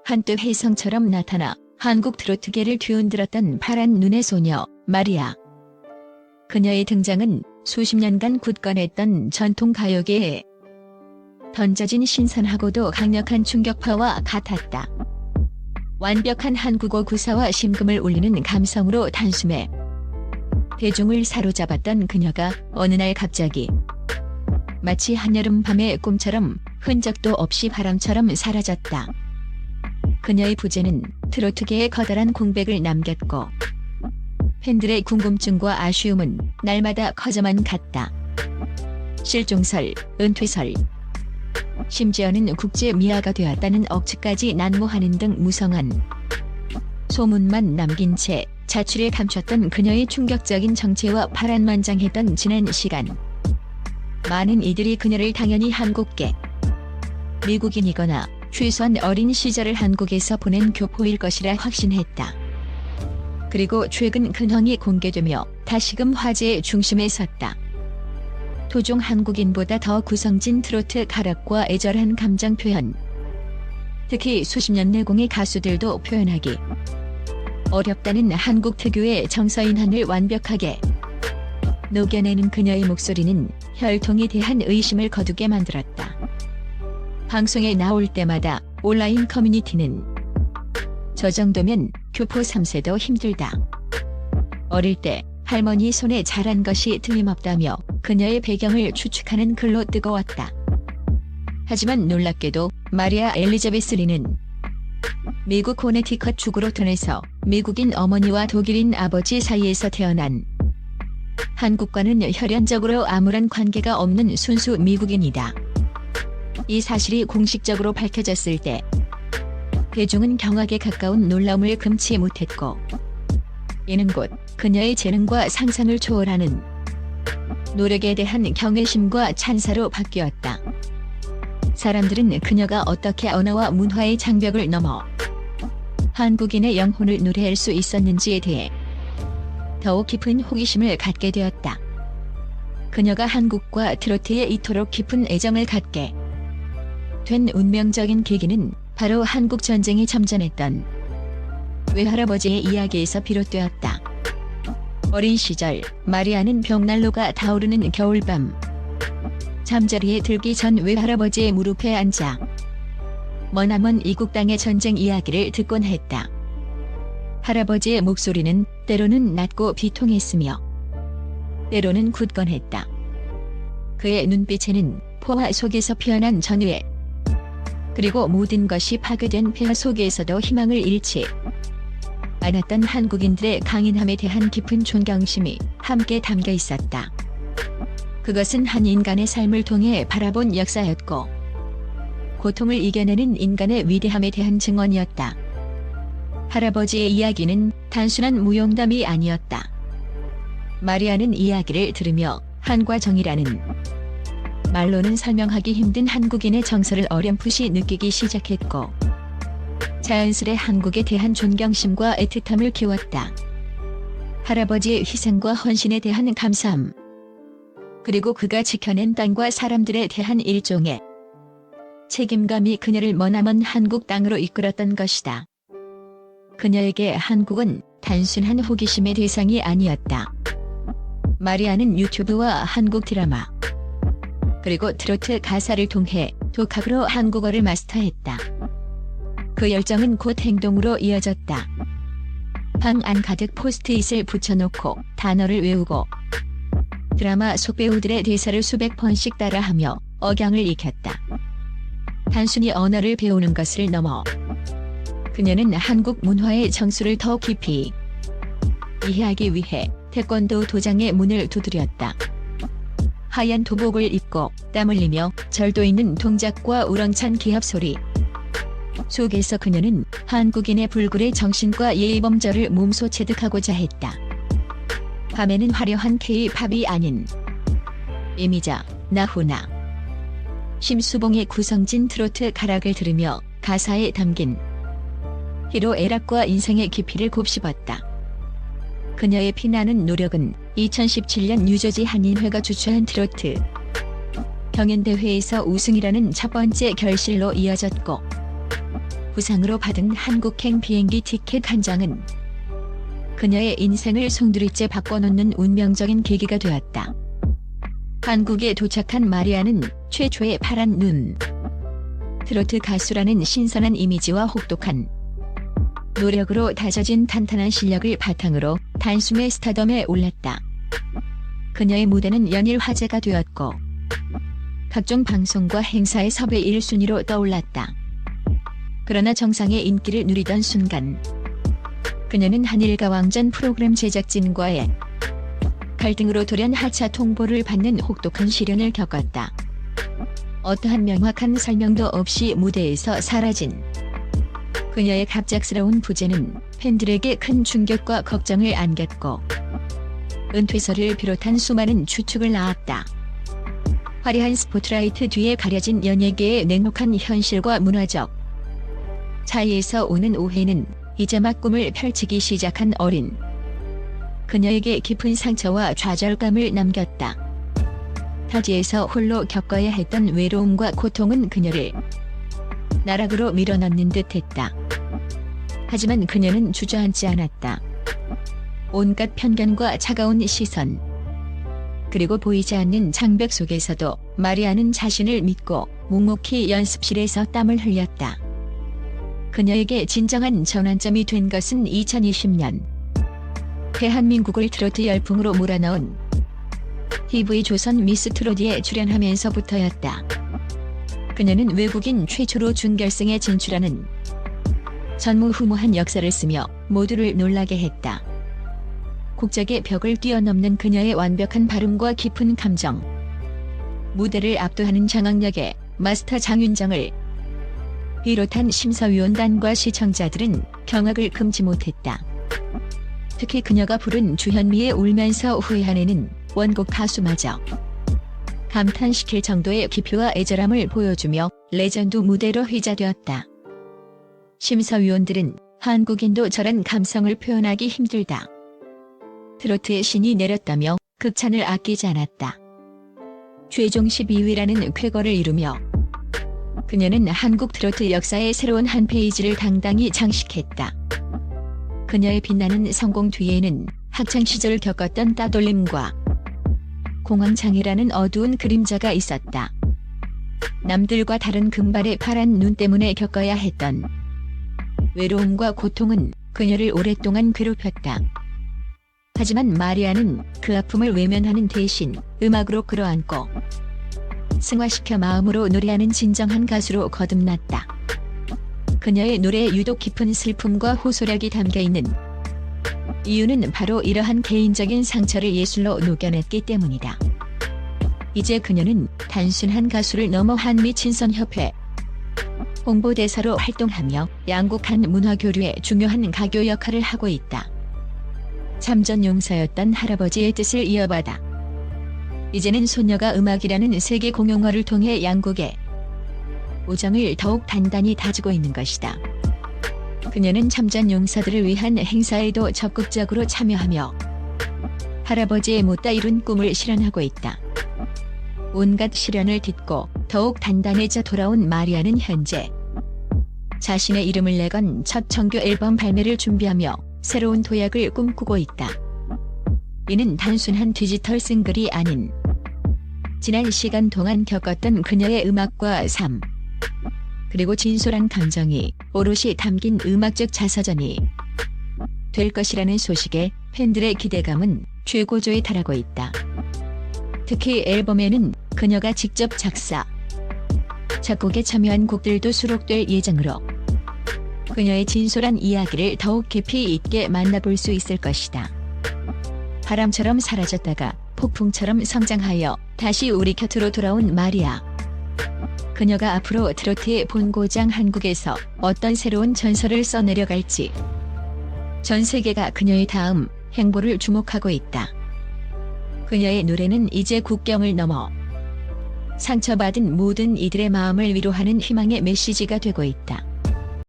한때 혜성처럼 나타나 한국 트로트계를 뒤흔들었던 파란 눈의 소녀 마리아. 그녀의 등장은 수십 년간 굳건했던 전통 가요계에 던져진 신선하고도 강력한 충격파와 같았다. 완벽한 한국어 구사와 심금을 울리는 감성으로 단숨에 대중을 사로잡았던 그녀가 어느 날 갑자기 마치 한여름 밤의 꿈처럼 흔적도 없이 바람처럼 사라졌다. 그녀의 부재는 트로트계에 커다란 공백을 남겼고 팬들의 궁금증과 아쉬움은 날마다 커져만 갔다. 실종설, 은퇴설, 심지어는 국제 미아가 되었다는 억측까지 난무하는 등 무성한 소문만 남긴 채 자취를 감췄던 그녀의 충격적인 정체와 파란만장했던 지난 시간. 많은 이들이 그녀를 당연히 한국계, 미국인이거나 최소한 어린 시절을 한국에서 보낸 교포일 것이라 확신했다. 그리고 최근 근황이 공개되며 다시금 화제의 중심에 섰다. 토종 한국인보다 더 구성진 트로트 가락과 애절한 감정 표현. 특히 수십 년 내공의 가수들도 표현하기 어렵다는 한국 특유의 정서인한을 완벽하게 녹여내는 그녀의 목소리는 혈통에 대한 의심을 거두게 만들었다. 방송에 나올 때마다 온라인 커뮤니티는 저 정도면 교포 3세도 힘들다. 어릴 때 할머니 손에 자란 것이 틀림없다며 그녀의 배경을 추측하는 글로 뜨거웠다. 하지만 놀랍게도 마리아 엘리자베스 리는 미국 코네티컷 주구로턴에서 미국인 어머니와 독일인 아버지 사이에서 태어난 한국과는 혈연적으로 아무런 관계가 없는 순수 미국인이다. 이 사실이 공식적으로 밝혀졌을 때 대중은 경악에 가까운 놀라움을 금치 못했고 이는 곧 그녀의 재능과 상상을 초월하는 노력에 대한 경외심과 찬사로 바뀌었다. 사람들은 그녀가 어떻게 언어와 문화의 장벽을 넘어 한국인의 영혼을 노래할 수 있었는지에 대해 더욱 깊은 호기심을 갖게 되었다. 그녀가 한국과 트로트에 이토록 깊은 애정을 갖게 된 운명적인 계기는 바로 한국전쟁이 점전했던 외할아버지의 이야기에서 비롯되었다. 어린 시절 마리아는 벽난로가 타오르는 겨울밤 잠자리에 들기 전 외할아버지의 무릎에 앉아 머나먼 이국 땅의 전쟁 이야기를 듣곤 했다. 할아버지의 목소리는 때로는 낮고 비통했으며 때로는 굳건했다. 그의 눈빛에는 포화 속에서 피어난 전우애 그리고 모든 것이 파괴된 폐허 속에서도 희망을 잃지 않았던 한국인들의 강인함에 대한 깊은 존경심이 함께 담겨 있었다. 그것은 한 인간의 삶을 통해 바라본 역사였고 고통을 이겨내는 인간의 위대함에 대한 증언이었다. 할아버지의 이야기는 단순한 무용담이 아니었다. 마리아는 이야기를 들으며 한과 정이라는 말로는 설명하기 힘든 한국인의 정서를 어렴풋이 느끼기 시작했고 자연스레 한국에 대한 존경심과 애틋함을 키웠다. 할아버지의 희생과 헌신에 대한 감사함 그리고 그가 지켜낸 땅과 사람들에 대한 일종의 책임감이 그녀를 머나먼 한국 땅으로 이끌었던 것이다. 그녀에게 한국은 단순한 호기심의 대상이 아니었다. 마리아는 유튜브와 한국 드라마 그리고 트로트 가사를 통해 독학으로 한국어를 마스터했다. 그 열정은 곧 행동으로 이어졌다. 방 안 가득 포스트잇을 붙여놓고 단어를 외우고 드라마 속 배우들의 대사를 수백 번씩 따라하며 억양을 익혔다. 단순히 언어를 배우는 것을 넘어 그녀는 한국 문화의 정수를 더 깊이 이해하기 위해 태권도 도장의 문을 두드렸다. 하얀 도복을 입고 땀 흘리며 절도 있는 동작과 우렁찬 기합 소리 속에서 그녀는 한국인의 불굴의 정신과 예의범절을 몸소 체득하고자 했다. 밤에는 화려한 K-팝이 아닌 이미자, 나훈아, 심수봉의 구성진 트로트 가락을 들으며 가사에 담긴 희로애락과 인생의 깊이를 곱씹었다. 그녀의 피나는 노력은 2017년 뉴저지 한인회가 주최한 트로트 경연대회에서 우승이라는 첫 번째 결실로 이어졌고 부상으로 받은 한국행 비행기 티켓 한 장은 그녀의 인생을 송두리째 바꿔놓는 운명적인 계기가 되었다. 한국에 도착한 마리아는 최초의 파란 눈, 트로트 가수라는 신선한 이미지와 혹독한 노력으로 다져진 탄탄한 실력을 바탕으로 단숨에 스타덤에 올랐다. 그녀의 무대는 연일 화제가 되었고 각종 방송과 행사의 섭외 1순위로 떠올랐다. 그러나 정상의 인기를 누리던 순간 그녀는 한일가왕전 프로그램 제작진과의 갈등으로 돌연 하차 통보를 받는 혹독한 시련을 겪었다. 어떠한 명확한 설명도 없이 무대에서 사라진 그녀의 갑작스러운 부재는 팬들에게 큰 충격과 걱정을 안겼고 은퇴설을 비롯한 수많은 추측을 낳았다. 화려한 스포트라이트 뒤에 가려진 연예계의 냉혹한 현실과 문화적 차이에서 오는 오해는 이제 막 꿈을 펼치기 시작한 어린 그녀에게 깊은 상처와 좌절감을 남겼다. 타지에서 홀로 겪어야 했던 외로움과 고통은 그녀를 나락으로 밀어넣는 듯했다. 하지만 그녀는 주저앉지 않았다. 온갖 편견과 차가운 시선, 그리고 보이지 않는 장벽 속에서도 마리아는 자신을 믿고 묵묵히 연습실에서 땀을 흘렸다. 그녀에게 진정한 전환점이 된 것은 2020년 대한민국을 트로트 열풍으로 몰아넣은 TV조선 미스 트로트에 출연하면서부터였다. 그녀는 외국인 최초로 준결승에 진출하는 전무후무한 역사를 쓰며 모두를 놀라게 했다. 국적의 벽을 뛰어넘는 그녀의 완벽한 발음과 깊은 감정, 무대를 압도하는 장악력에 마스터 장윤정을 비롯한 심사위원단과 시청자들은 경악을 금치 못했다. 특히 그녀가 부른 주현미의 울면서 후회하네는 원곡 가수마저 감탄시킬 정도의 깊이와 애절함을 보여주며 레전드 무대로 회자되었다. 심사위원들은 한국인도 저런 감성을 표현하기 힘들다, 트로트의 신이 내렸다며 극찬을 아끼지 않았다. 최종 12위라는 쾌거를 이루며 그녀는 한국 트로트 역사의 새로운 한 페이지를 당당히 장식했다. 그녀의 빛나는 성공 뒤에는 학창시절 겪었던 따돌림과 공황장애라는 어두운 그림자가 있었다. 남들과 다른 금발의 파란 눈 때문에 겪어야 했던 외로움과 고통은 그녀를 오랫동안 괴롭혔다. 하지만 마리아는 그 아픔을 외면하는 대신 음악으로 끌어안고 승화시켜 마음으로 노래하는 진정한 가수로 거듭났다. 그녀의 노래에 유독 깊은 슬픔과 호소력이 담겨있는 이유는 바로 이러한 개인적인 상처를 예술로 녹여냈기 때문이다. 이제 그녀는 단순한 가수를 넘어 한미친선협회 홍보대사로 활동하며 양국 한 문화교류의 중요한 가교 역할을 하고 있다. 참전 용사였던 할아버지의 뜻을 이어받아 이제는 소녀가 음악이라는 세계 공용어를 통해 양국의 우정을 더욱 단단히 다지고 있는 것이다. 그녀는 참전 용사들을 위한 행사에도 적극적으로 참여하며 할아버지의 못다 이룬 꿈을 실현하고 있다. 온갖 시련을 딛고 더욱 단단해져 돌아온 마리아는 현재 자신의 이름을 내건 첫 정규 앨범 발매를 준비하며 새로운 도약을 꿈꾸고 있다. 이는 단순한 디지털 싱글이 아닌 지난 시간 동안 겪었던 그녀의 음악과 삶, 그리고 진솔한 감정이 오롯이 담긴 음악적 자서전이 될 것이라는 소식에 팬들의 기대감은 최고조에 달하고 있다. 특히 앨범에는 그녀가 직접 작사, 작곡에 참여한 곡들도 수록될 예정으로 그녀의 진솔한 이야기를 더욱 깊이 있게 만나볼 수 있을 것이다. 바람처럼 사라졌다가 폭풍처럼 성장하여 다시 우리 곁으로 돌아온 마리아. 그녀가 앞으로 트로트의 본고장 한국에서 어떤 새로운 전설을 써내려갈지 전 세계가 그녀의 다음 행보를 주목하고 있다. 그녀의 노래는 이제 국경을 넘어 상처받은 모든 이들의 마음을 위로하는 희망의 메시지가 되고 있다.